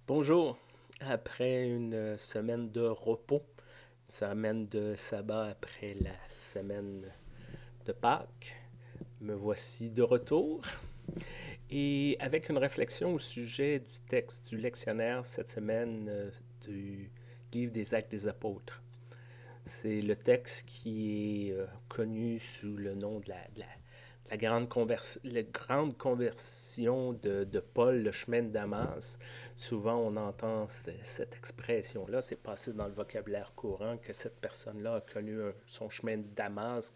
Bonjour. Après une semaine de repos, une semaine de sabbat après la semaine de Pâques, me voici de retour et avec une réflexion au sujet du texte du lectionnaire cette semaine du livre des Actes des Apôtres. C'est le texte qui est connu sous le nom de la grande conversion de Paul, le chemin de Damas. Souvent, on entend cette expression-là, c'est passé dans le vocabulaire courant que cette personne-là a connu son chemin de Damas,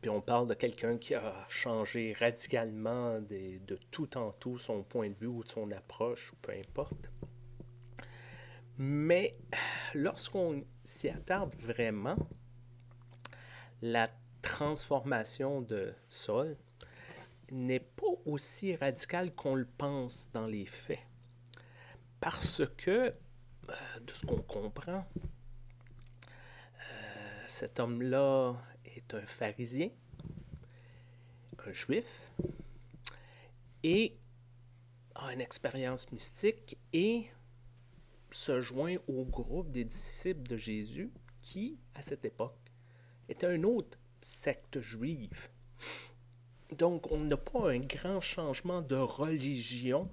puis on parle de quelqu'un qui a changé radicalement de tout en tout son point de vue ou de son approche, ou peu importe. Mais lorsqu'on s'y attarde vraiment, la transformation de Saul n'est pas aussi radicale qu'on le pense dans les faits. Parce que, de ce qu'on comprend, cet homme-là est un pharisien, un juif, et a une expérience mystique et se joint au groupe des disciples de Jésus qui, à cette époque, était une autre secte juive. Donc, on n'a pas un grand changement de religion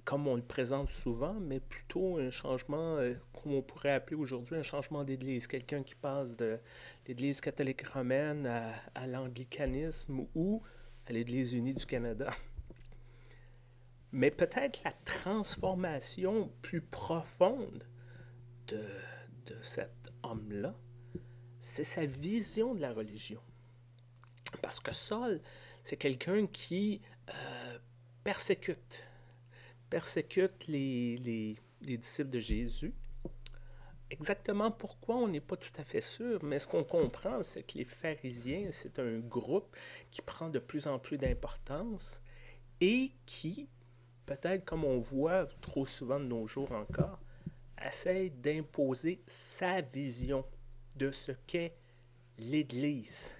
comme on le présente souvent, mais plutôt un changement, comme on pourrait appeler aujourd'hui, un changement d'église. Quelqu'un qui passe de l'église catholique romaine à l'anglicanisme ou à l'Église unie du Canada. Mais peut-être la transformation plus profonde de, de cet homme-là, c'est sa vision de la religion. Parce que Saul, c'est quelqu'un qui persécute, persécute les disciples de Jésus. Exactement pourquoi, on n'est pas tout à fait sûr, mais ce qu'on comprend, c'est que les pharisiens, c'est un groupe qui prend de plus en plus d'importance et qui, peut-être comme on voit trop souvent de nos jours encore, essaye d'imposer sa vision de ce qu'est l'Église.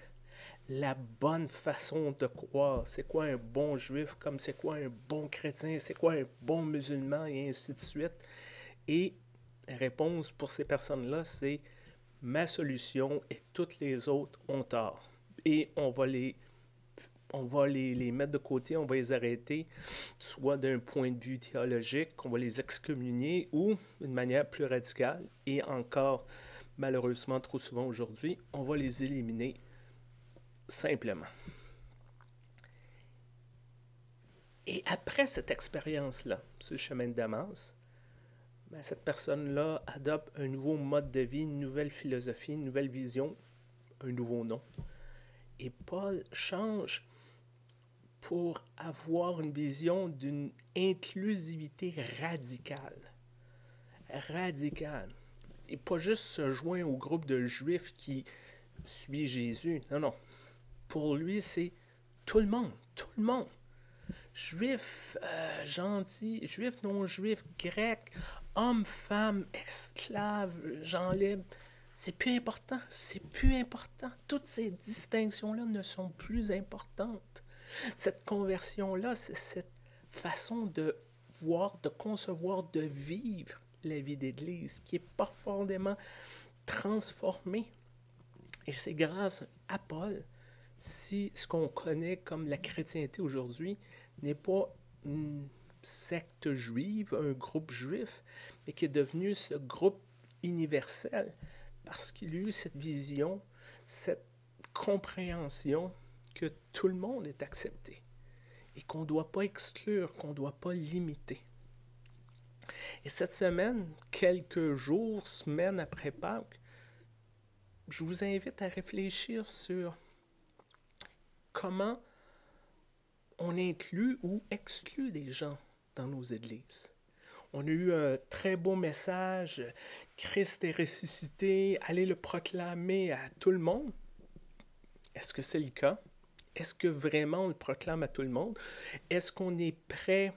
La bonne façon de croire, c'est quoi un bon juif, comme c'est quoi un bon chrétien, c'est quoi un bon musulman, et ainsi de suite. Et la réponse pour ces personnes-là, c'est ma solution et toutes les autres ont tort. Et on va les mettre de côté, on va les arrêter, soit d'un point de vue théologique, on va les excommunier, ou d'une manière plus radicale, et encore, malheureusement, trop souvent aujourd'hui, on va les éliminer simplement. Et après cette expérience-là, sur le chemin de Damas, ben, cette personne-là adopte un nouveau mode de vie, une nouvelle philosophie, une nouvelle vision, un nouveau nom. Et Paul change pour avoir une vision d'une inclusivité radicale. Radicale. Et pas juste se joindre au groupe de juifs qui suit Jésus. Non, non. Pour lui, c'est tout le monde. Tout le monde. Juifs gentils, juifs non juifs, grecs, hommes, femmes, esclaves, gens libres. C'est plus important. C'est plus important. Toutes ces distinctions-là ne sont plus importantes. Cette conversion-là, c'est cette façon de voir, de concevoir, de vivre la vie d'Église qui est profondément transformée. Et c'est grâce à Paul si ce qu'on connaît comme la chrétienté aujourd'hui n'est pas une secte juive, un groupe juif, mais qui est devenu ce groupe universel parce qu'il a eu cette vision, cette compréhension que tout le monde est accepté et qu'on ne doit pas exclure, qu'on ne doit pas limiter. Et cette semaine, quelques jours, semaines après Pâques, je vous invite à réfléchir sur comment on inclut ou exclut des gens dans nos églises. On a eu un très beau message, Christ est ressuscité, allez le proclamer à tout le monde. Est-ce que c'est le cas? Est-ce que vraiment on le proclame à tout le monde? Est-ce qu'on est prêt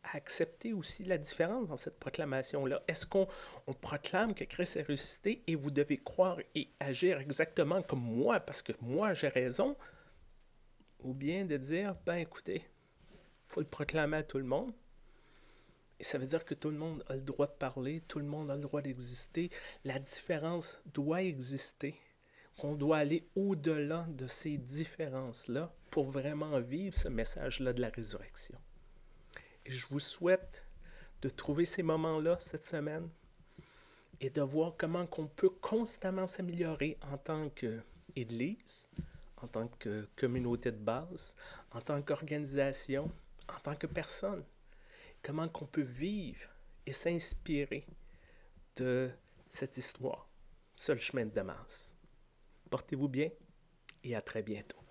à accepter aussi la différence dans cette proclamation-là? Est-ce qu'on proclame que Christ est ressuscité et vous devez croire et agir exactement comme moi parce que moi j'ai raison? Ou bien de dire, ben écoutez, il faut le proclamer à tout le monde. Et ça veut dire que tout le monde a le droit de parler, tout le monde a le droit d'exister. La différence doit exister, qu'on doit aller au-delà de ces différences-là pour vraiment vivre ce message-là de la résurrection. Et je vous souhaite de trouver ces moments-là cette semaine et de voir comment on peut constamment s'améliorer en tant qu'Église, en tant que communauté de base, en tant qu'organisation, en tant que personne. Comment on peut vivre et s'inspirer de cette histoire, Seul chemin de Damas. Portez-vous bien et à très bientôt.